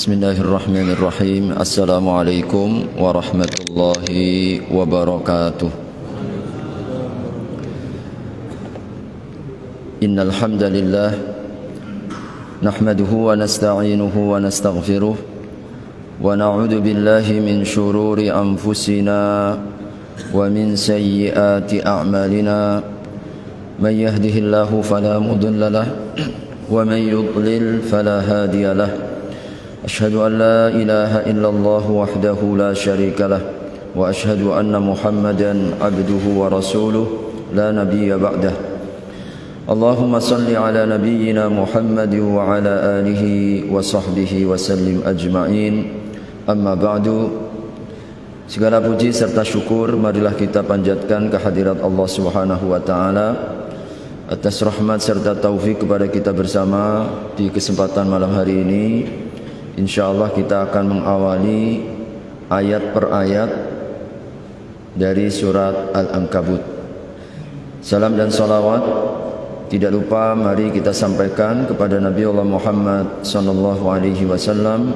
Bismillahirrahmanirrahim. Assalamualaikum warahmatullahi wabarakatuh. Innal hamdalillah nahmaduhu wa nasta'inuhu wa nastaghfiruh wa na'udzu billahi min shururi anfusina wa min sayyiati a'malina. May yahdihillahu fala mudilla lahu wa may yudlil fala hadiya lahu. أشهد أن لا إله إلا الله وحده لا شريك له وأشهد أن محمدا عبده ورسوله لا نبي بعده. اللهم صل على نبينا محمد وعلى آله وصحبه وسلم أجمعين. أما بعد. Segala puji serta syukur marilah kita panjatkan kehadirat Allah Subhanahu wa taala atas rahmat serta taufik kepada kita bersama di kesempatan malam hari ini. InsyaAllah kita akan mengawali ayat per ayat dari surat Al-Ankabut. Salam dan salawat tidak lupa mari kita sampaikan kepada Nabi Allah Muhammad sallallahu alaihi wasallam,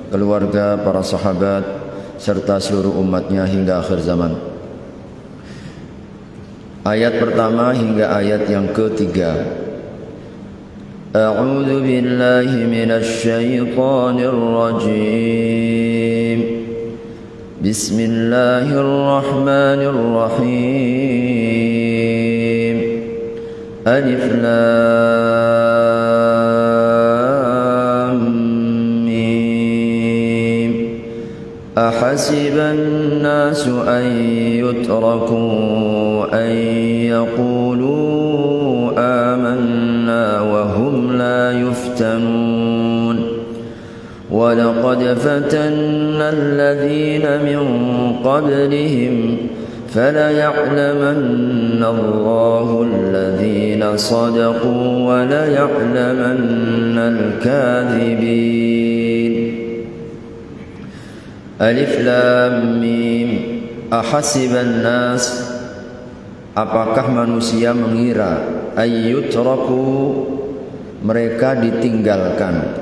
keluarga, para sahabat serta seluruh umatnya hingga akhir zaman. Ayat pertama hingga ayat yang ketiga. أعوذ بالله من الشيطان الرجيم بسم الله الرحمن الرحيم ألف لام ميم أحسب الناس أن يتركوا أن يقولوا آمنا وهم لا يفتنون ولقد فتنا الذين من قبلهم فليعلمن الله الذين صدقوا وليعلمن الكاذبين. ألف لام ميم أحسب الناس, apakah manusia mengira, ayyutraku, mereka ditinggalkan,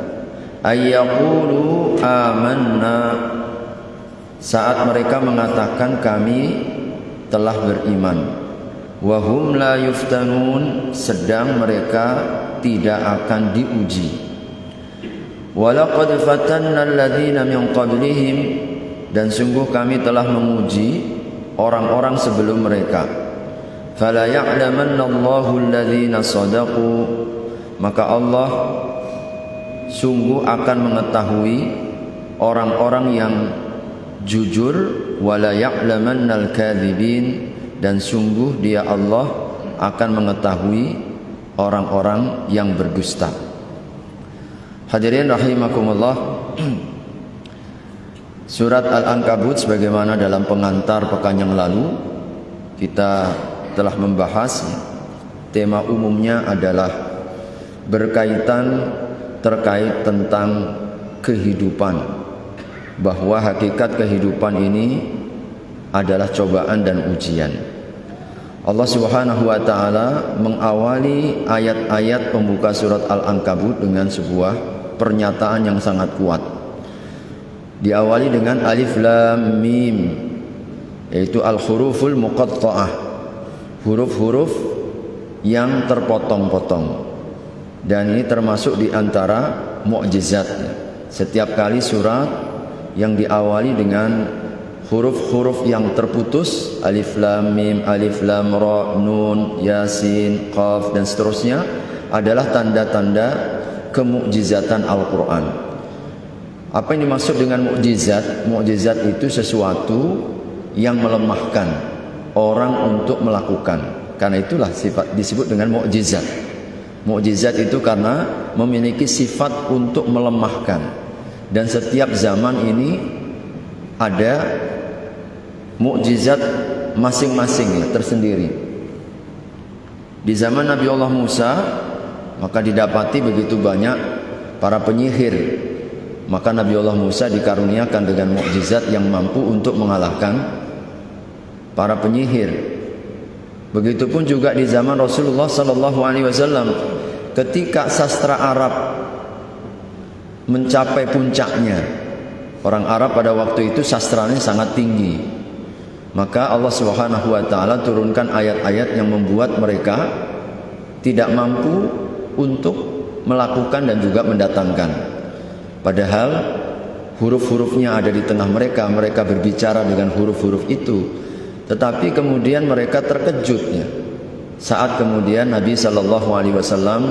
ayyaqulu amanna, saat mereka mengatakan kami telah beriman, wahum la yuftanun, sedang mereka tidak akan diuji. Walaqad fatanna alladhina min qablihim, dan sungguh kami telah menguji orang-orang sebelum mereka. Fala ya'lamanna Allahu alladhina sadaqu, maka Allah sungguh akan mengetahui orang-orang yang jujur. Wala ya'lamanna al-kadzibin, dan sungguh Dia Allah akan mengetahui orang-orang yang berdusta. Hadirin rahimakumullah, surat Al-Ankabut sebagaimana dalam pengantar pekan yang lalu kita telah membahas, tema umumnya adalah berkaitan terkait tentang kehidupan, bahwa hakikat kehidupan ini adalah cobaan dan ujian. Allah Subhanahu wa taala mengawali ayat-ayat pembuka surat Al-Ankabut dengan sebuah pernyataan yang sangat kuat. Diawali dengan alif lam mim, yaitu al-huruful muqatta'ah, huruf-huruf yang terpotong-potong, dan ini termasuk di antara mukjizat. Setiap kali surat yang diawali dengan huruf-huruf yang terputus, alif lam mim, alif lam ra, nun, yasin, qaf dan seterusnya, adalah tanda-tanda kemukjizatan Al-Quran. Apa yang dimaksud dengan mukjizat? Mukjizat itu sesuatu yang melemahkan orang untuk melakukan. Karena itulah sifat disebut dengan mukjizat. Mukjizat itu karena memiliki sifat untuk melemahkan. Dan setiap zaman ini ada mukjizat masing-masing tersendiri. Di zaman Nabi Allah Musa, maka didapati begitu banyak para penyihir. Maka Nabi Allah Musa dikaruniakan dengan mukjizat yang mampu untuk mengalahkan para penyihir. Begitupun juga di zaman Rasulullah sallallahu alaihi wasallam, ketika sastra Arab mencapai puncaknya. Orang Arab pada waktu itu sastranya sangat tinggi. Maka Allah Subhanahu wa taala turunkan ayat-ayat yang membuat mereka tidak mampu untuk melakukan dan juga mendatangkan. Padahal huruf-hurufnya ada di tengah mereka, mereka berbicara dengan huruf-huruf itu. Tetapi kemudian mereka terkejutnya saat kemudian Nabi Shallallahu Alaihi Wasallam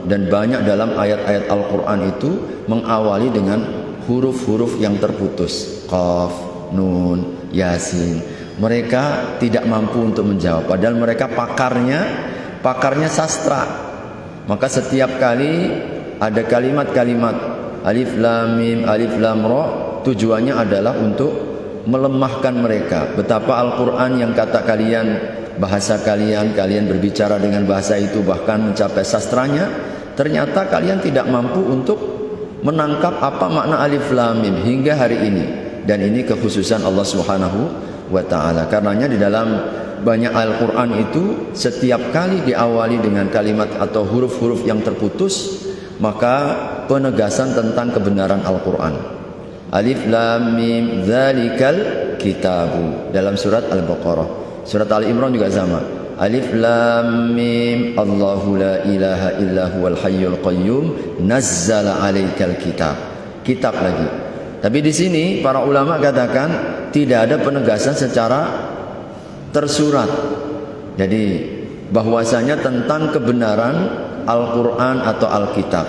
dan banyak dalam ayat-ayat Al-Quran itu mengawali dengan huruf-huruf yang terputus, Qaf, Nun, Yasin. Mereka tidak mampu untuk menjawab, padahal mereka pakarnya sastra. Maka setiap kali ada kalimat-kalimat alif lam mim, alif lam ra, tujuannya adalah untuk melemahkan mereka. Betapa Al-Quran yang kata kalian, bahasa kalian berbicara dengan bahasa itu bahkan mencapai sastranya, ternyata kalian tidak mampu untuk menangkap apa makna alif lam mim hingga hari ini. Dan ini kekhususan Allah Subhanahu wa taala. Karenanya di dalam banyak Al-Quran itu setiap kali diawali dengan kalimat atau huruf-huruf yang terputus, maka penegasan tentang kebenaran Al-Quran. Alif lam mim dzalikal kitabu dalam surat Al-Baqarah. Surat Ali Imran juga sama. Alif lam mim Allahu la ilaha illa huwal hayyul qayyum nazzala 'alaikal kitab. Kitab lagi. Tapi di sini para ulama katakan tidak ada penegasan secara tersurat. Jadi bahwasanya tentang kebenaran Al-Qur'an atau Alkitab.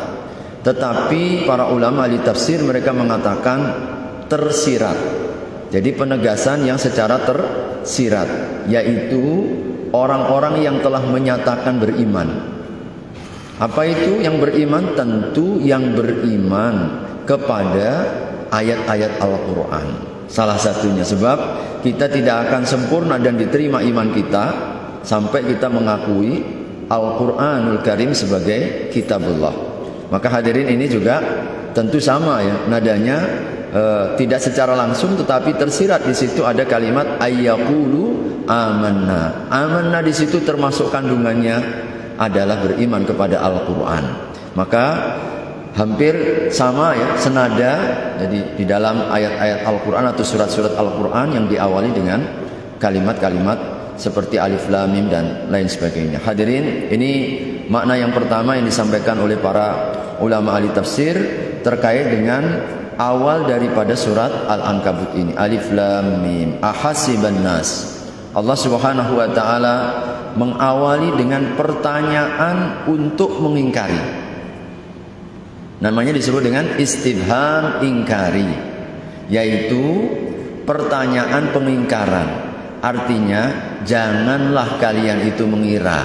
Tetapi para ulama ahli tafsir mereka mengatakan tersirat. Jadi penegasan yang secara tersirat, yaitu orang-orang yang telah menyatakan beriman. Apa itu yang beriman? Tentu yang beriman kepada ayat-ayat Al-Quran. Salah satunya sebab kita tidak akan sempurna dan diterima iman kita sampai kita mengakui Al-Quranul Karim sebagai kitabullah. Maka hadirin ini juga tentu sama ya nadanya, tidak secara langsung tetapi tersirat di situ ada kalimat ayyaqulu amanna. Amanna di situ termasuk kandungannya adalah beriman kepada Al-Quran. Maka hampir sama ya senada. Jadi di dalam ayat-ayat Al-Quran atau surat-surat Al-Quran yang diawali dengan kalimat-kalimat seperti alif lam mim dan lain sebagainya. Hadirin, ini makna yang pertama yang disampaikan oleh para ulama ahli tafsir terkait dengan awal daripada surat Al-Ankabut ini. Alif lam mim ahasiban nas. Allah Subhanahu wa taala mengawali dengan pertanyaan untuk mengingkari. Namanya disebut dengan istifham ingkari, yaitu pertanyaan pengingkaran. Artinya janganlah kalian itu mengira,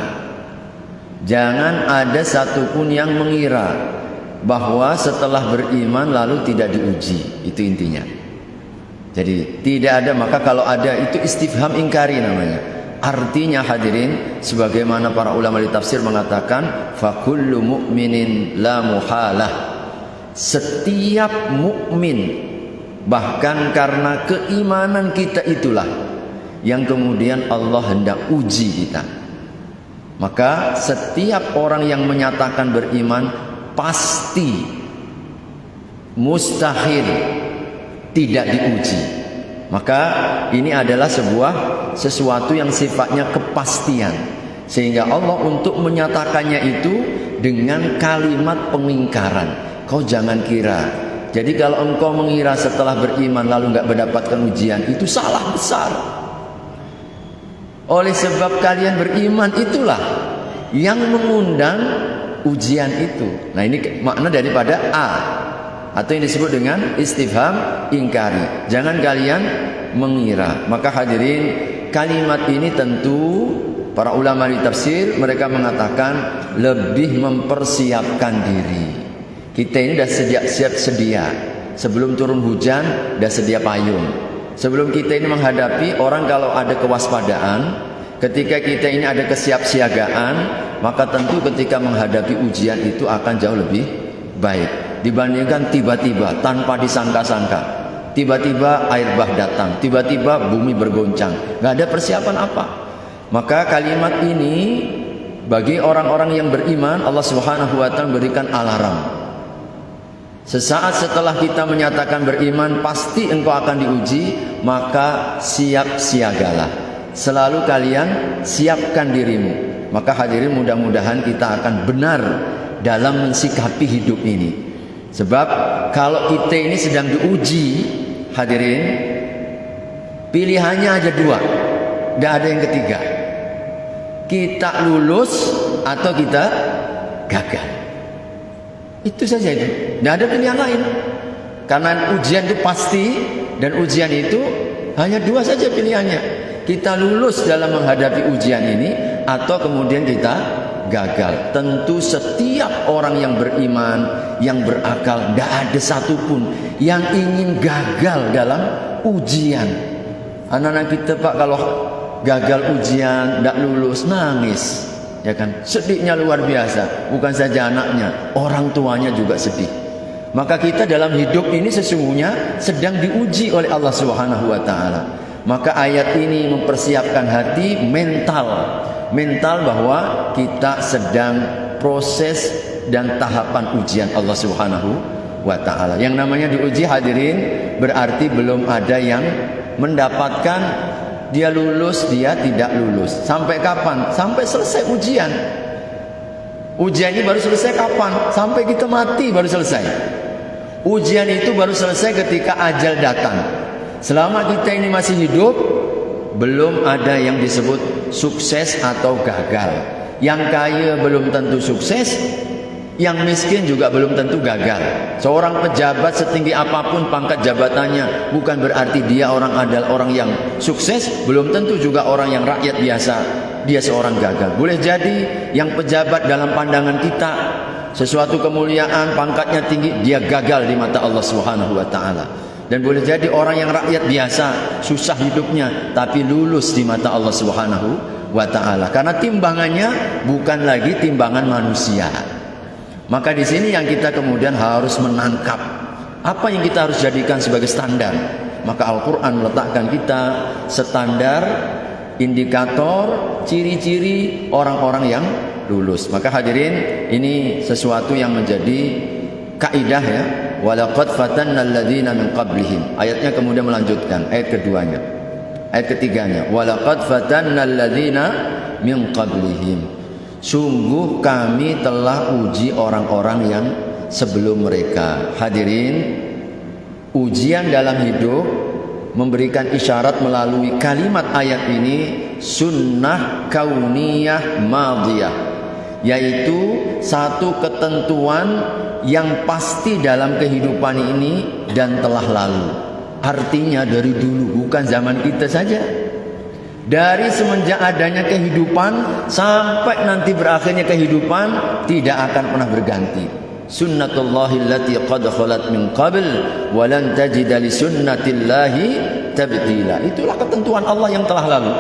jangan ada satupun yang mengira bahwa setelah beriman lalu tidak diuji. Itu intinya. Jadi tidak ada, maka kalau ada itu istifham ingkari namanya. Artinya hadirin, sebagaimana para ulama di tafsir mengatakan fakullu mu'minin la muhalah. Setiap mukmin, bahkan karena keimanan kita itulah yang kemudian Allah hendak uji kita. Maka setiap orang yang menyatakan beriman pasti mustahil tidak diuji. Maka ini adalah sesuatu yang sifatnya kepastian, sehingga Allah untuk menyatakannya itu dengan kalimat pengingkaran. Kau jangan kira. Jadi kalau engkau mengira setelah beriman lalu enggak mendapatkan ujian, itu salah besar. Oleh sebab kalian beriman itulah yang mengundang ujian itu. Nah ini makna daripada A, atau yang disebut dengan istifham ingkari. Jangan kalian mengira. Maka hadirin, kalimat ini tentu para ulama di tafsir mereka mengatakan lebih mempersiapkan diri. Kita ini sudah siap sedia. Sebelum turun hujan sudah sedia payung. Sebelum kita ini menghadapi orang, kalau ada kewaspadaan, ketika kita ini ada kesiapsiagaan, maka tentu ketika menghadapi ujian itu akan jauh lebih baik dibandingkan tiba-tiba tanpa disangka-sangka. Tiba-tiba air bah datang, tiba-tiba bumi bergoncang, nggak ada persiapan apa. Maka kalimat ini bagi orang-orang yang beriman, Allah Subhanahu wa taala berikan alarm. Sesaat setelah kita menyatakan beriman, pasti engkau akan diuji, maka siap siagalah. Selalu kalian siapkan dirimu. Maka hadirin, mudah-mudahan kita akan benar dalam mensikapi hidup ini. Sebab kalau kita ini sedang diuji, hadirin, pilihannya ada dua, tidak ada yang ketiga. Kita lulus atau kita gagal. Itu saja itu. Tidak ada pilihan lain. Karena ujian itu pasti, dan ujian itu hanya dua saja pilihannya. Kita lulus dalam menghadapi ujian ini, atau kemudian kita gagal. Tentu setiap orang yang beriman, yang berakal, tidak ada satupun yang ingin gagal dalam ujian. Anak-anak kita, Pak, kalau gagal ujian, tidak lulus, nangis, ya kan? Sedihnya luar biasa. Bukan saja anaknya, orang tuanya juga sedih. Maka kita dalam hidup ini sesungguhnya sedang diuji oleh Allah Subhanahu wa taala. Maka ayat ini mempersiapkan hati, mental bahwa kita sedang proses dan tahapan ujian Allah Subhanahu wa taala. Yang namanya diuji, hadirin, berarti belum ada yang mendapatkan dia lulus, dia tidak lulus. Sampai kapan? Sampai selesai ujian. Ujian ini baru selesai kapan? Sampai kita mati baru selesai. Ujian itu baru selesai ketika ajal datang. Selama kita ini masih hidup, belum ada yang disebut sukses atau gagal. Yang kaya belum tentu sukses, yang miskin juga belum tentu gagal. Seorang pejabat setinggi apapun pangkat jabatannya, bukan berarti dia adalah orang yang sukses. Belum tentu juga orang yang rakyat biasa dia seorang gagal. Boleh jadi yang pejabat dalam pandangan kita, sesuatu kemuliaan, pangkatnya tinggi, dia gagal di mata Allah Subhanahu wa taala. Dan boleh jadi orang yang rakyat biasa, susah hidupnya, tapi lulus di mata Allah Subhanahu wa taala. Karena timbangannya bukan lagi timbangan manusia. Maka di sini yang kita kemudian harus menangkap apa yang kita harus jadikan sebagai standar. Maka Al-Quran meletakkan kita standar, indikator, ciri-ciri orang-orang yang lulus. Maka hadirin, ini sesuatu yang menjadi kaidah, ya. Walaqad fatanna alladzina min qablihim. Ayatnya kemudian melanjutkan ayat keduanya. Ayat ketiganya, walaqad fatanna alladzina min qablihim. Sungguh kami telah uji orang-orang yang sebelum mereka. Hadirin, ujian dalam hidup memberikan isyarat melalui kalimat ayat ini, sunnah kauniyah madiyah, yaitu satu ketentuan yang pasti dalam kehidupan ini dan telah lalu. Artinya dari dulu, bukan zaman kita saja. Dari semenjak adanya kehidupan sampai nanti berakhirnya kehidupan, tidak akan pernah berganti. Sunnatullahi allati qad khalat min qabl wa lan tajida li sunnatillahi tabdila. Itulah ketentuan Allah yang telah lalu.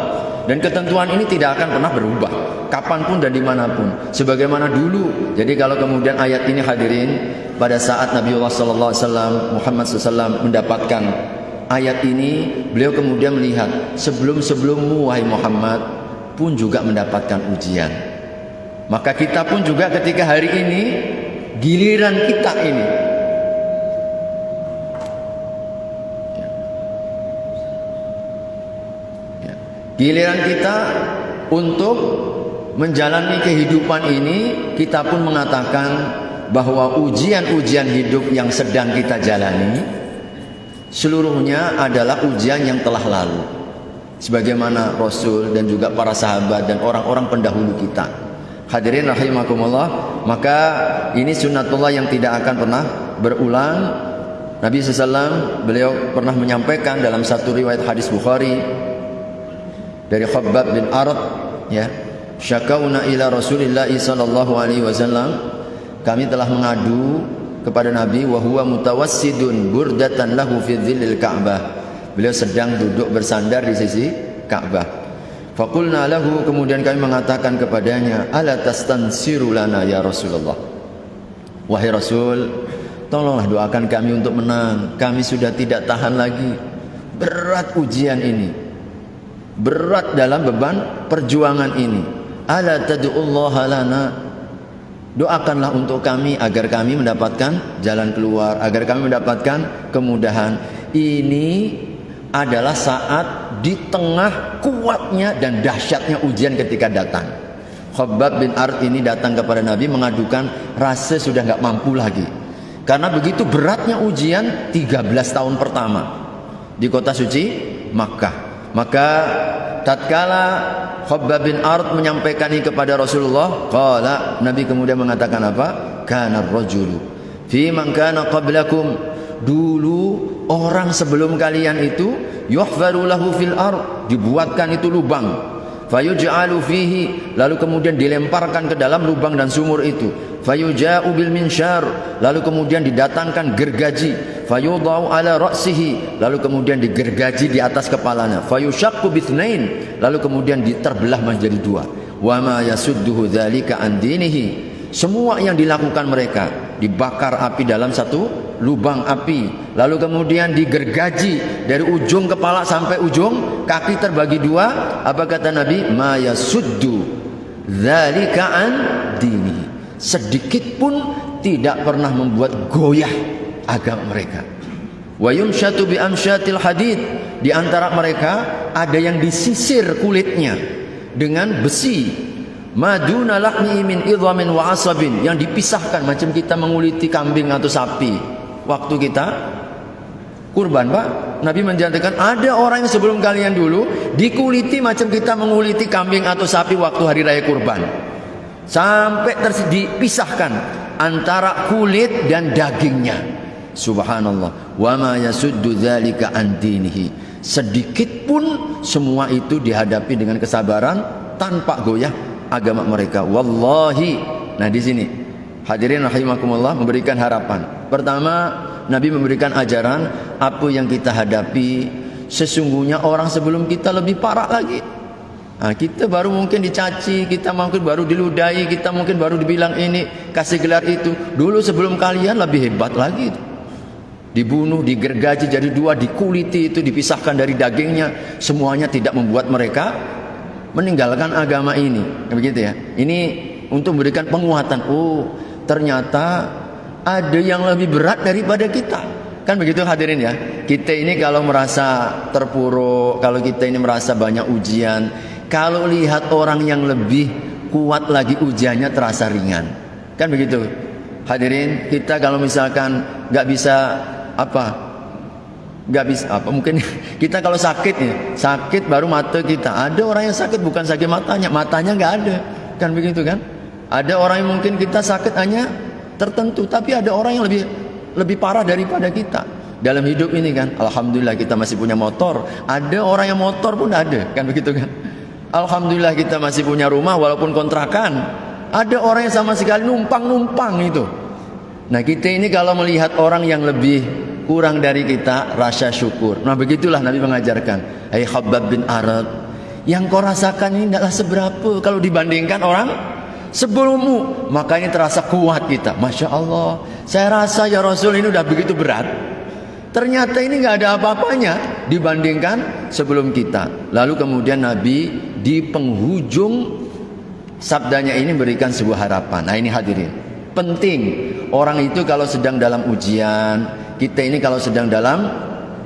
Dan ketentuan ini tidak akan pernah berubah, kapanpun dan dimanapun, sebagaimana dulu. Jadi kalau kemudian ayat ini, hadirin, pada saat Nabiullah sallallahu alaihi wasallam, Muhammad sallallahu mendapatkan ayat ini, beliau kemudian melihat, sebelum-sebelummu wahai Muhammad pun juga mendapatkan ujian. Maka kita pun juga ketika hari ini, giliran kita ini, giliran kita untuk menjalani kehidupan ini, kita pun mengatakan bahwa ujian-ujian hidup yang sedang kita jalani seluruhnya adalah ujian yang telah lalu. Sebagaimana Rasul dan juga para sahabat dan orang-orang pendahulu kita. Hadirin rahimakumullah, maka ini sunnatullah yang tidak akan pernah berulang. Nabi SAW beliau pernah menyampaikan dalam satu riwayat hadis Bukhari dari Khabbab bin Arad, ya, syakauna ila Rasulillah sallallahu alaihi wasallam, kami telah mengadu kepada Nabi, wa huwa mutawassidun burdatan lahu fi dhillil Ka'bah. Beliau sedang duduk bersandar di sisi Ka'bah. Faqulna lahu, kemudian kami mengatakan kepadanya, ala tastansiru lana ya Rasulullah. Wahai Rasul, tolonglah doakan kami untuk menang. Kami sudah tidak tahan lagi. Berat ujian ini, berat dalam beban perjuangan ini. Ala tad'ullaha lana, Doakanlah untuk kami agar kami mendapatkan jalan keluar, agar kami mendapatkan kemudahan. Ini adalah saat di tengah kuatnya dan dahsyatnya ujian ketika datang. Khabbab bin Arad ini datang kepada Nabi mengadukan rasa sudah nggak mampu lagi. Karena begitu beratnya ujian 13 tahun pertama di kota suci Makkah. Maka tatkala Khabbab bin Arad menyampaikan ini kepada Rasulullah, qala, Nabi kemudian mengatakan apa? Kana ar-rajulu fi man kana qablakum, dulu orang sebelum kalian itu yuhfaru lahu fil ard, dibuatkan itu lubang, fayuj'alu fihi, lalu kemudian dilemparkan ke dalam lubang dan sumur itu, fayuja'u bil minsyar, lalu kemudian didatangkan gergaji, fayudau ala ra'sihi, lalu kemudian digergaji di atas kepalanya, fayushaqqu bithnain, lalu kemudian terbelah menjadi dua, wa ma yasudduhu dzalika an dinihi, semua yang dilakukan mereka dibakar api dalam satu lubang api, lalu kemudian digergaji dari ujung kepala sampai ujung kaki terbagi dua. Apa kata Nabi? Ma yasuddu dzalika an dinihi, sedikit pun tidak pernah membuat goyah agama mereka. Wa yumsyatu bi amsyatil hadid, di antara mereka ada yang disisir kulitnya dengan besi, maduna lahmi min idhamin wa asabin, yang dipisahkan macam kita menguliti kambing atau sapi waktu kita kurban, Pak. Nabi menjanjikan ada orang yang sebelum kalian dulu dikuliti macam kita menguliti kambing atau sapi waktu hari raya kurban, sampai dipisahkan antara kulit dan dagingnya. Subhanallah. Wa ma yasuddu dzalika an dinihi, sedikit pun semua itu dihadapi dengan kesabaran tanpa goyah agama mereka. Wallahi. Nah di sini hadirin rahimakumullah, memberikan harapan. Pertama, Nabi memberikan ajaran apa yang kita hadapi sesungguhnya orang sebelum kita lebih parah lagi. Nah, kita baru mungkin dicaci, kita mungkin baru diludahi, kita mungkin baru dibilang ini, kasih gelar itu. Dulu sebelum kalian lebih hebat lagi. Dibunuh, digergaji jadi dua, dikuliti itu, dipisahkan dari dagingnya. Semuanya tidak membuat mereka meninggalkan agama ini. Begitu ya. Ini untuk memberikan penguatan. Oh, ternyata ada yang lebih berat daripada kita. Kan begitu hadirin ya. Kita ini kalau merasa terpuruk, kalau kita ini merasa banyak ujian, kalau lihat orang yang lebih kuat lagi ujiannya terasa ringan. Kan begitu hadirin. Kita kalau misalkan nggak bisa mungkin kita kalau sakit nih, sakit baru mata kita. Ada orang yang sakit bukan sakit matanya nggak ada. Kan begitu kan. Ada orang yang mungkin kita sakit hanya tertentu, tapi ada orang yang lebih parah daripada kita dalam hidup ini kan. Alhamdulillah kita masih punya motor. Ada orang yang motor pun ada, kan begitu kan. Alhamdulillah kita masih punya rumah walaupun kontrakan. Ada orang yang sama sekali numpang itu. Nah kita ini kalau melihat orang yang lebih kurang dari kita, rasa syukur. Nah begitulah Nabi mengajarkan. Hai Khabbab bin Arad, yang kau rasakan ini tidaklah seberapa kalau dibandingkan orang sebelummu. Makanya terasa kuat kita. Masya Allah, saya rasa ya Rasul ini udah begitu berat, ternyata ini gak ada apa-apanya dibandingkan sebelum kita. Lalu kemudian Nabi di penghujung sabdanya ini berikan sebuah harapan. Nah ini hadirin, penting orang itu kalau sedang dalam ujian, kita ini kalau sedang dalam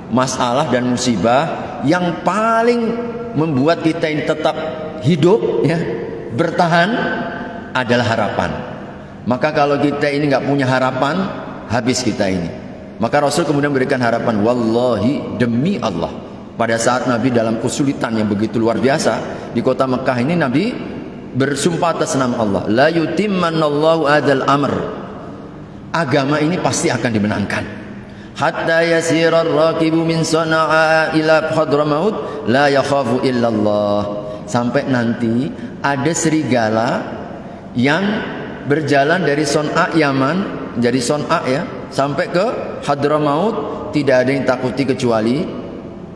masalah dan musibah, yang paling membuat kita ini tetap hidup ya, bertahan adalah harapan. Maka kalau kita ini nggak punya harapan, habis kita ini. Maka Rasul kemudian berikan harapan, wallahi, demi Allah, pada saat Nabi dalam kesulitan yang begitu luar biasa di kota Mekah ini, Nabi bersumpah atas nama Allah, la yutimmannallahu adzal amr, agama ini pasti akan dimenangkan. Hatta yasirar raqibu min Sana'a ila Hadramaut la yakhafu illallah, sampai nanti ada serigala yang berjalan dari Son'a Yaman, jadi Son'a ya, sampai ke Hadramaut, tidak ada yang takuti kecuali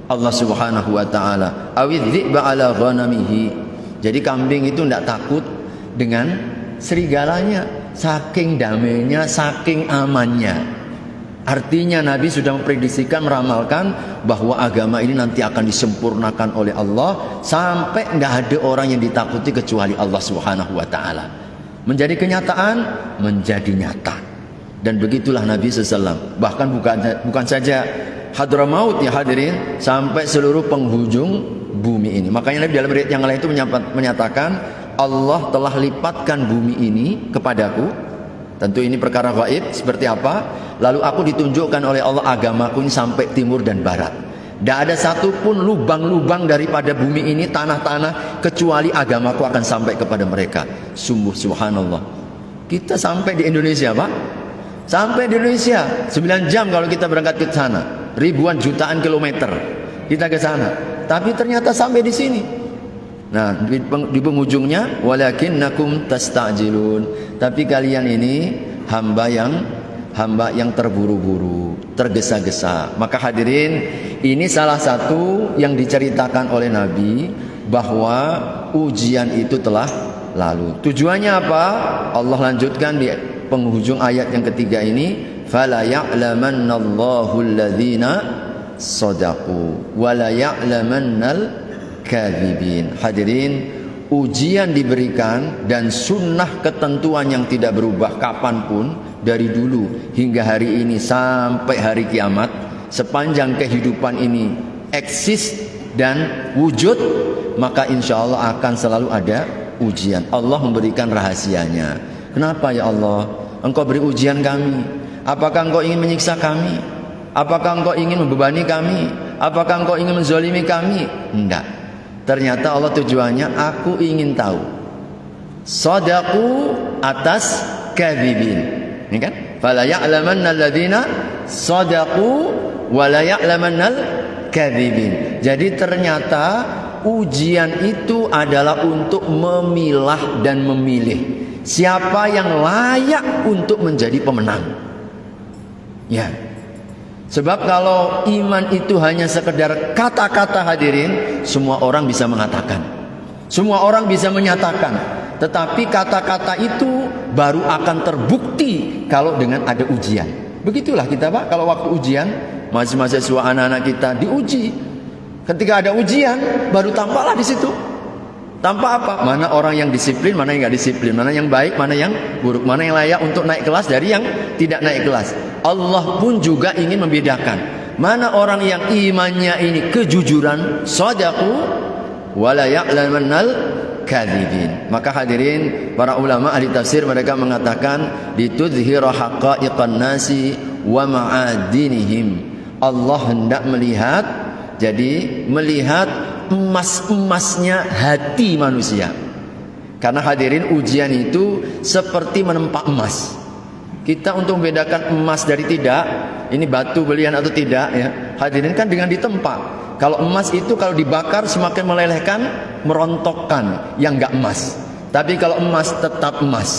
Allah Subhanahu wa taala. Awidhi'ba ala ghanamihi, jadi kambing itu tidak takut dengan serigalanya, saking damainya, saking amannya. Artinya Nabi sudah memprediksikan, meramalkan bahwa agama ini nanti akan disempurnakan oleh Allah sampai nggak ada orang yang ditakuti kecuali Allah Subhanahu wa taala. menjadi kenyataan, menjadi nyata. Dan begitulah Nabi SAW. Bahkan bukan saja Hadramaut ya hadirin, sampai seluruh penghujung bumi ini. Makanya Nabi dalam riwayat yang lain itu menyatakan, Allah telah lipatkan bumi ini kepadaku. Tentu ini perkara gaib, seperti apa? Lalu aku ditunjukkan oleh Allah agamaku ini sampai timur dan barat. Tidak ada satupun lubang-lubang daripada bumi ini, tanah-tanah, kecuali agamaku akan sampai kepada mereka. Sungguh subhanallah. Kita sampai di Indonesia, Pak. Sampai di Indonesia 9 jam kalau kita berangkat ke sana. Ribuan jutaan kilometer kita ke sana. Tapi ternyata sampai di sini. Nah, di penghujungnya walakinnakum tasta'jilun. Tapi kalian ini hamba yang terburu-buru, tergesa-gesa. Maka hadirin, ini salah satu yang diceritakan oleh Nabi, bahwa ujian itu telah lalu. Tujuannya apa? Allah lanjutkan di penghujung ayat yang ketiga ini, fala ya'lamannallahu alladhina shadaqu wa la ya'lamannal kadzibin. Hadirin, ujian diberikan dan sunnah ketentuan yang tidak berubah kapanpun, dari dulu hingga hari ini sampai hari kiamat, sepanjang kehidupan ini eksis dan wujud, maka insya Allah akan selalu ada ujian. Allah memberikan rahasianya. Kenapa ya Allah Engkau beri ujian kami? Apakah Engkau ingin menyiksa kami? Apakah Engkau ingin membebani kami? Apakah Engkau ingin menzalimi kami? Enggak. Ternyata Allah tujuannya, aku ingin tahu shadaqu atas kadzibin. Ini kan? Fala ya'lamannal ladzina shadaqu wa la ya'lamannal kadzibin. Jadi ternyata ujian itu adalah untuk memilah dan memilih siapa yang layak untuk menjadi pemenang. Ya. Sebab kalau iman itu hanya sekedar kata-kata hadirin, semua orang bisa mengatakan, semua orang bisa menyatakan. Tetapi kata-kata itu baru akan terbukti kalau dengan ada ujian. Begitulah kita, Pak, kalau waktu ujian, mahasiswa anak-anak kita diuji. Ketika ada ujian, baru tampaklah di situ. Tampak apa? Mana orang yang disiplin, mana yang nggak disiplin, mana yang baik, mana yang buruk, mana yang layak untuk naik kelas dari yang tidak naik kelas. Allah pun juga ingin membedakan mana orang yang imannya ini kejujuran, shadaqu, wala ya'lamannal kadzibin. Maka hadirin, para ulama ahli tafsir mereka mengatakan ditudhhira haqa'iqan nasi wa ma'adinihim. Allah hendak melihat, jadi melihat emas-emasnya hati manusia. Karena hadirin, ujian itu seperti menempa emas. Kita untuk membedakan emas dari tidak, ini batu belian atau tidak ya, hadirin, kan dengan ditempa. Kalau emas itu kalau dibakar semakin melelehkan, merontokkan yang enggak emas. Tapi kalau emas tetap emas,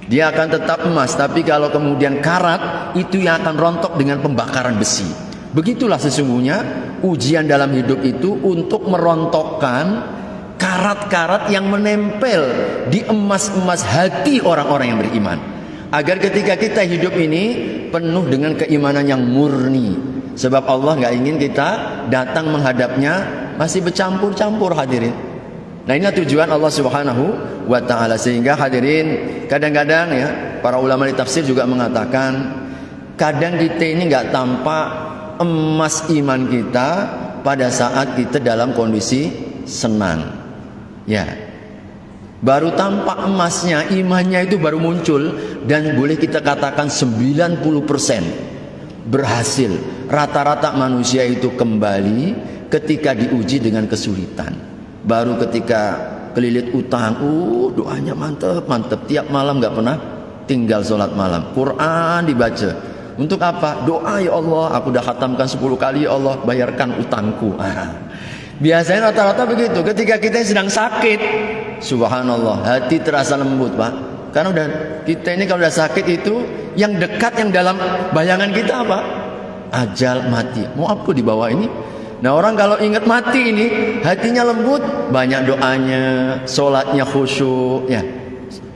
dia akan tetap emas. Tapi kalau kemudian karat, itu yang akan rontok dengan pembakaran besi. Begitulah sesungguhnya ujian dalam hidup itu untuk merontokkan karat-karat yang menempel di emas-emas hati orang-orang yang beriman, agar ketika kita hidup ini penuh dengan keimanan yang murni. Sebab Allah nggak ingin kita datang menghadapnya masih bercampur-campur hadirin. Nah, inilah tujuan Allah Subhanahu wa ta'ala. Sehingga hadirin, kadang-kadang ya, para ulama di tafsir juga mengatakan, kadang kita ini nggak tampak emas iman kita pada saat kita dalam kondisi senang. Ya, baru tampak emasnya, imannya itu baru muncul, dan boleh kita katakan 90% berhasil. Rata-rata manusia itu kembali ketika diuji dengan kesulitan. Baru ketika kelilit utang, doanya mantep, tiap malam nggak pernah tinggal sholat malam, Quran dibaca. Untuk apa? Doa, ya Allah, aku dah khatamkan 10 kali, ya Allah, bayarkan utangku. Biasanya rata-rata begitu. Ketika kita sedang sakit, subhanallah, hati terasa lembut, Pak. Karena udah kita ini kalau udah sakit itu yang dekat, yang dalam bayangan kita apa? Ajal, mati. Mau apa di bawah ini? Nah, orang kalau ingat mati ini, hatinya lembut, banyak doanya, sholatnya khusyuk, ya,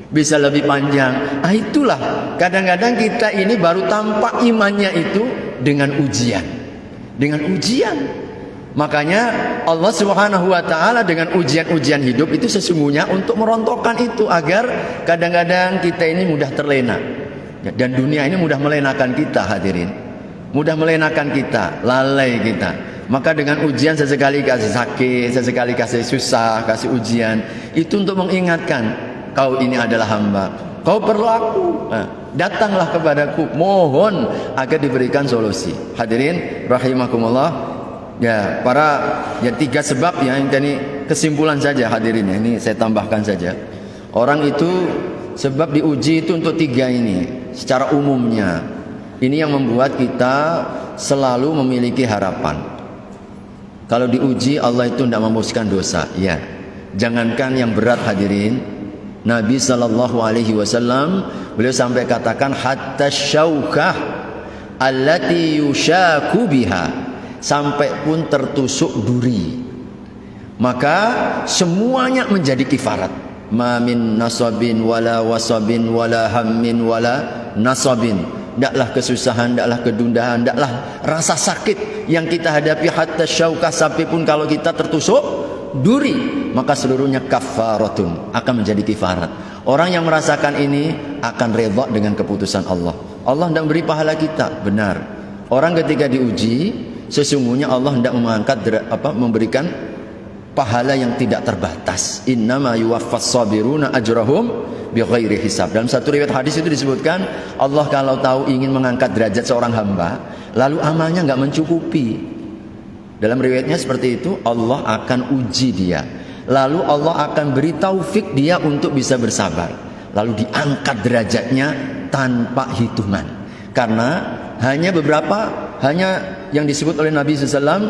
bisa lebih panjang. Itulah kadang-kadang kita ini baru tampak imannya itu dengan ujian. Dengan ujian. Makanya Allah Subhanahu wa taala dengan ujian-ujian hidup itu sesungguhnya untuk merontokkan itu agar kadang-kadang kita ini mudah terlena. Dan dunia ini mudah melenakan kita, hadirin. Mudah melenakan kita, lalai kita. Maka dengan ujian sesekali kasih sakit, sesekali kasih susah, kasih ujian, itu untuk mengingatkan kau ini adalah hamba. Kau perlu aku. Datanglah kepadaku, mohon agar diberikan solusi. Hadirin rahimakumullah. Ya, tiga sebab ya, ini kesimpulan saja hadirin ya. Ini saya tambahkan saja. Orang itu sebab diuji itu untuk tiga ini. Secara umumnya ini yang membuat kita selalu memiliki harapan. Kalau diuji Allah itu tidak memutuskan dosa. Ya, jangankan yang berat hadirin, Nabi SAW beliau sampai katakan hatta syaukah allati yushaku biha, sampai pun tertusuk duri, maka semuanya menjadi kifarat. Ma min nasabin wala wasabin wala hammin wala nasabin. Tidaklah kesusahan, tidaklah kedundahan, tidaklah rasa sakit yang kita hadapi hatta syaukah, sampai pun kalau kita tertusuk duri, maka seluruhnya kafaratun, akan menjadi kifarat. Orang yang merasakan ini akan redha dengan keputusan Allah. Allah tidak beri pahala kita, benar. Orang ketika diuji, sesungguhnya Allah tidak memberikan pahala yang tidak terbatas. Innama yuwaffas sabiruna ajrahum bighairi hisab. Dalam satu riwayat hadis itu disebutkan, Allah kalau tahu ingin mengangkat derajat seorang hamba, lalu amalnya nggak mencukupi. Dalam riwayatnya seperti itu, Allah akan uji dia. Lalu Allah akan beri taufik dia untuk bisa bersabar. Lalu diangkat derajatnya tanpa hitungan. Karena hanya yang disebut oleh Nabi SAW,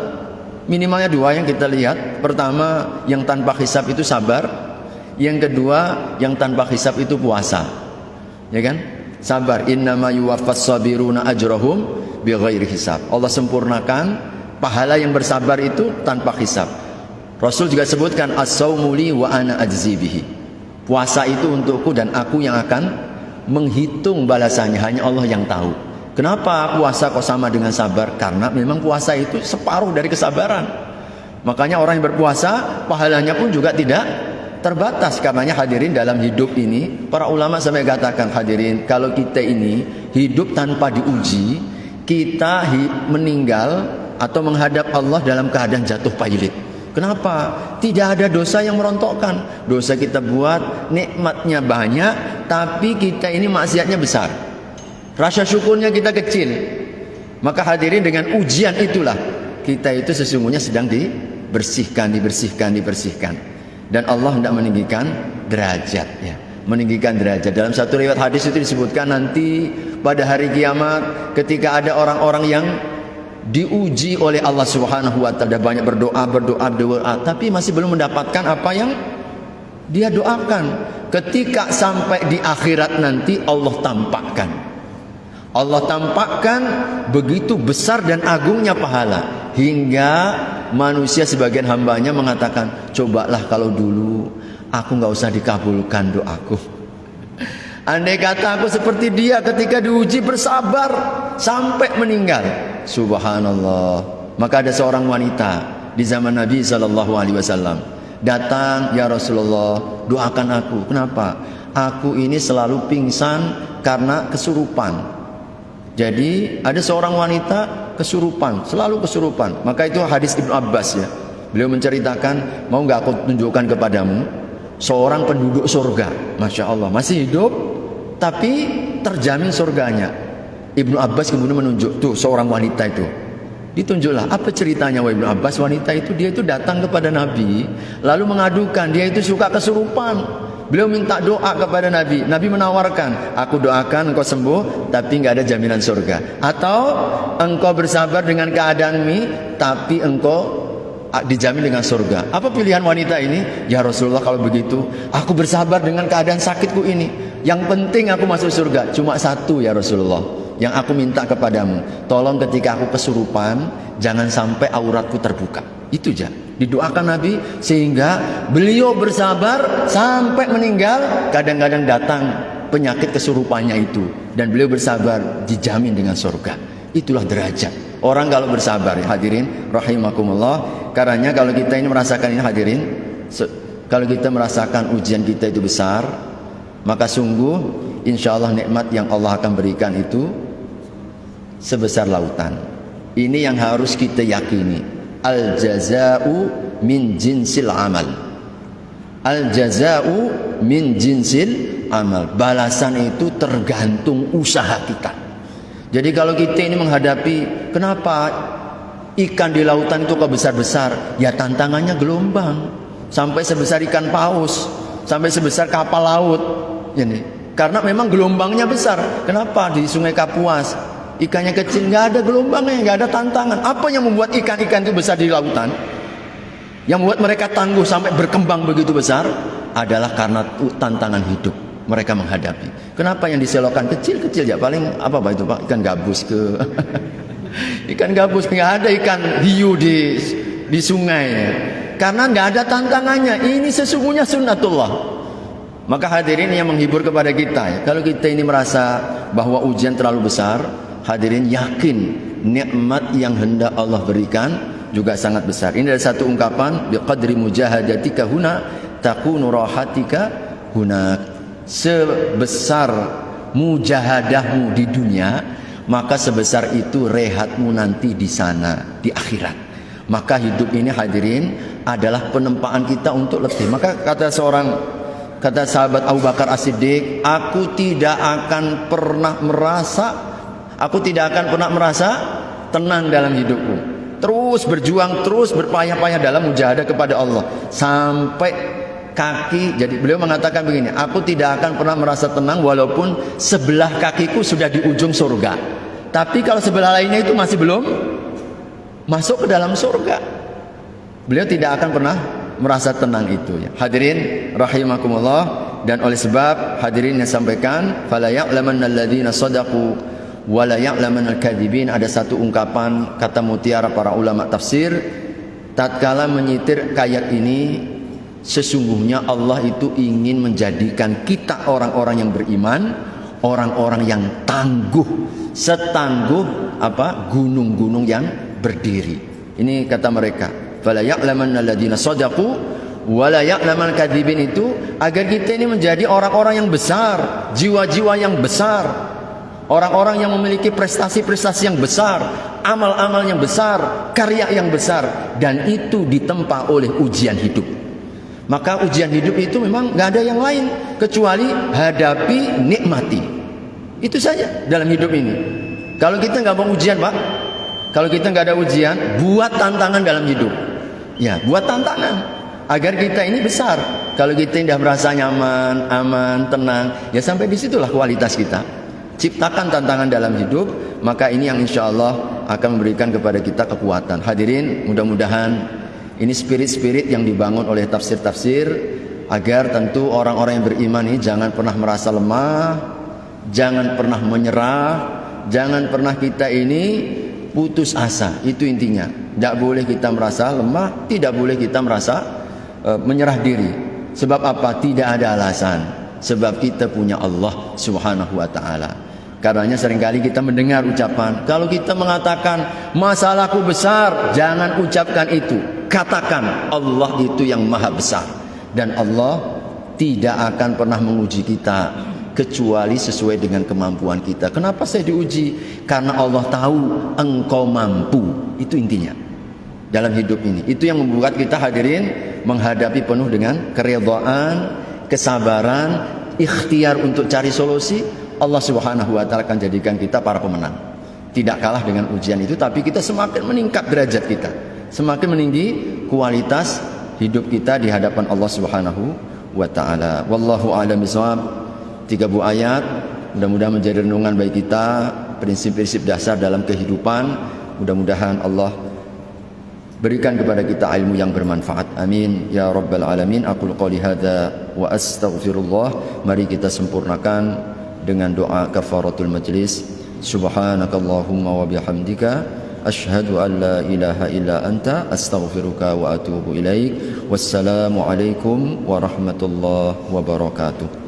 minimalnya dua yang kita lihat. Pertama, yang tanpa hisab itu sabar. Yang kedua, yang tanpa hisab itu puasa. Ya kan? Sabar. Innama yuwaffas sabiruna ajrahum bighairi hisab. Allah sempurnakan pahala yang bersabar itu tanpa hisab. Rasul juga sebutkan as-saumu li wa ana ajzi bihi. Puasa itu untukku dan aku yang akan menghitung balasannya. Hanya Allah yang tahu. Kenapa puasa kok sama dengan sabar? Karena memang puasa itu separuh dari kesabaran. Makanya orang yang berpuasa pahalanya pun juga tidak terbatas. Karenanya hadirin, dalam hidup ini para ulama sampai katakan, hadirin, kalau kita ini hidup tanpa diuji, kita meninggal atau menghadap Allah dalam keadaan jatuh pailit. Kenapa? Tidak ada dosa yang merontokkan. Dosa kita buat, nikmatnya banyak, tapi kita ini maksiatnya besar. Rasa syukurnya kita kecil. Maka hadirin, dengan ujian itulah kita itu sesungguhnya sedang dibersihkan. Dan Allah hendak meninggikan derajat, ya. Meninggikan derajat. Dalam satu riwayat hadis itu disebutkan nanti pada hari kiamat, ketika ada orang-orang yang diuji oleh Allah Subhanahu wa taala, banyak berdoa, tapi masih belum mendapatkan apa yang dia doakan. Ketika sampai di akhirat nanti Allah tampakkan begitu besar dan agungnya pahala, hingga manusia sebagian hambanya mengatakan, cobalah kalau dulu aku nggak usah dikabulkan doaku. Andai kata aku seperti dia ketika diuji bersabar sampai meninggal. Subhanallah. Maka ada seorang wanita di zaman Nabi SAW datang, ya Rasulullah, doakan aku. Kenapa? Aku ini selalu pingsan karena kesurupan. Jadi ada seorang wanita kesurupan, selalu kesurupan. Maka itu hadis Ibnu Abbas, ya. Beliau menceritakan, mau nggak aku tunjukkan kepadamu seorang penduduk surga, masya Allah, masih hidup tapi terjamin surganya. Ibnu Abbas kemudian menunjuk, tuh seorang wanita itu. Ditunjuklah, apa ceritanya Ibnu Abbas? Wanita itu, dia itu datang kepada Nabi, lalu mengadukan dia itu suka kesurupan. Beliau minta doa kepada Nabi. Nabi menawarkan, aku doakan engkau sembuh, tapi nggak ada jaminan surga. Atau engkau bersabar dengan keadaan ini, tapi engkau dijamin dengan surga. Apa pilihan wanita ini? Ya Rasulullah, kalau begitu aku bersabar dengan keadaan sakitku ini. Yang penting aku masuk surga. Cuma satu ya Rasulullah, yang aku minta kepadamu, tolong ketika aku kesurupan, jangan sampai auratku terbuka. Itu aja didoakan Nabi, sehingga beliau bersabar sampai meninggal. Kadang-kadang datang penyakit kesurupannya itu, dan beliau bersabar, dijamin dengan surga. Itulah derajat orang kalau bersabar, ya hadirin rahimakumullah. Karena kalau kita ini merasakan ini hadirin, kalau kita merasakan ujian kita itu besar, maka sungguh insya Allah nikmat yang Allah akan berikan itu sebesar lautan. Ini yang harus kita yakini. Al jaza'u min jinsil amal. Al jaza'u min jinsil amal. Balasan itu tergantung usaha kita. Jadi kalau kita ini menghadapi, kenapa ikan di lautan itu kok besar-besar? Ya tantangannya gelombang, sampai sebesar ikan paus, sampai sebesar kapal laut. Ini karena memang gelombangnya besar. Kenapa di Sungai Kapuas ikannya kecil, nggak ada gelombangnya, nggak ada tantangan? Apa yang membuat ikan-ikan itu besar di lautan? Yang membuat mereka tangguh sampai berkembang begitu besar adalah karena tantangan hidup mereka menghadapi. Kenapa yang diselokan kecil-kecil ya? Paling apa itu Pak? Ikan gabus ke ikan gabus, nggak ada ikan hiu di sungai. Karena nggak ada tantangannya. Ini sesungguhnya sunnatullah. Maka hadirin yang menghibur kepada kita ya, kalau kita ini merasa bahwa ujian terlalu besar, hadirin yakin nikmat yang hendak Allah berikan juga sangat besar. Ini ada satu ungkapan, biqadri mujahadatika huna takunu rahatika hunak. Sebesar mujahadahmu di dunia, maka sebesar itu rehatmu nanti di sana, di akhirat. Maka hidup ini hadirin adalah penempaan kita untuk letih. Maka kata sahabat Abu Bakar As-Siddiq, aku tidak akan pernah merasa tenang dalam hidupku. Terus berjuang, terus berpayah-payah dalam mujahadah kepada Allah sampai kaki. Jadi beliau mengatakan begini, aku tidak akan pernah merasa tenang walaupun sebelah kakiku sudah di ujung surga, tapi kalau sebelah lainnya itu masih belum masuk ke dalam surga. Beliau tidak akan pernah merasa tenang itu ya. Hadirin rahimakumullah, dan oleh sebab hadirin yang sampaikan, fala ya'lamanna alladziina shadaqu wa la ya'lamanna al-kadzibin. Ada satu ungkapan kata mutiara para ulama tafsir tatkala menyitir ayat ini, sesungguhnya Allah itu ingin menjadikan kita orang-orang yang beriman, orang-orang yang tangguh, setangguh apa? Gunung-gunung yang berdiri. Ini kata mereka, fala ya'lamanna alladziina shadaqu wa la ya'lamanal kadzibin, itu agar kita ini menjadi orang-orang yang besar, jiwa-jiwa yang besar, orang-orang yang memiliki prestasi-prestasi yang besar, amal-amal yang besar, karya yang besar, dan itu ditempa oleh ujian hidup. Maka ujian hidup itu memang nggak ada yang lain kecuali hadapi, nikmati. Itu saja dalam hidup ini. Kalau kita nggak mau ujian Pak, kalau kita nggak ada ujian, buat tantangan dalam hidup. Ya, buat tantangan agar kita ini besar. Kalau kita tidak merasa nyaman, aman, tenang, ya sampai disitulah kualitas kita. Ciptakan tantangan dalam hidup, maka ini yang insya Allah akan memberikan kepada kita kekuatan. Hadirin, mudah-mudahan ini spirit-spirit yang dibangun oleh tafsir-tafsir, agar tentu orang-orang yang beriman ini jangan pernah merasa lemah, jangan pernah menyerah, jangan pernah kita ini putus asa. Itu intinya. Tidak boleh kita merasa lemah, tidak boleh kita merasa menyerah diri. Sebab apa? Tidak ada alasan. Sebab kita punya Allah Subhanahu wa ta'ala. Karenanya seringkali kita mendengar ucapan, kalau kita mengatakan masalahku besar, jangan ucapkan itu. Katakan Allah itu yang maha besar, dan Allah tidak akan pernah menguji kita kecuali sesuai dengan kemampuan kita. Kenapa saya diuji? Karena Allah tahu engkau mampu. Itu intinya dalam hidup ini. Itu yang membuat kita hadirin menghadapi penuh dengan keridhaan, kesabaran, ikhtiar untuk cari solusi. Allah Subhanahu wa ta'ala akan jadikan kita para pemenang. Tidak kalah dengan ujian itu, tapi kita semakin meningkat derajat kita, semakin meninggi kualitas hidup kita di hadapan Allah Subhanahu wa ta'ala. Wallahu a'lam bishawab. 3 buah ayat mudah-mudahan menjadi renungan bagi kita, prinsip-prinsip dasar dalam kehidupan. Mudah-mudahan Allah berikan kepada kita ilmu yang bermanfaat. Amin ya rabbal alamin. Aqul qouli hadza wa astaghfirullah. Mari kita sempurnakan dengan doa kafaratul majlis. Subhanakallahumma wa bihamdika asyhadu an la ilaha illa anta astaghfiruka wa atubu ilaik. Wassalamu alaikum warahmatullahi wabarakatuh.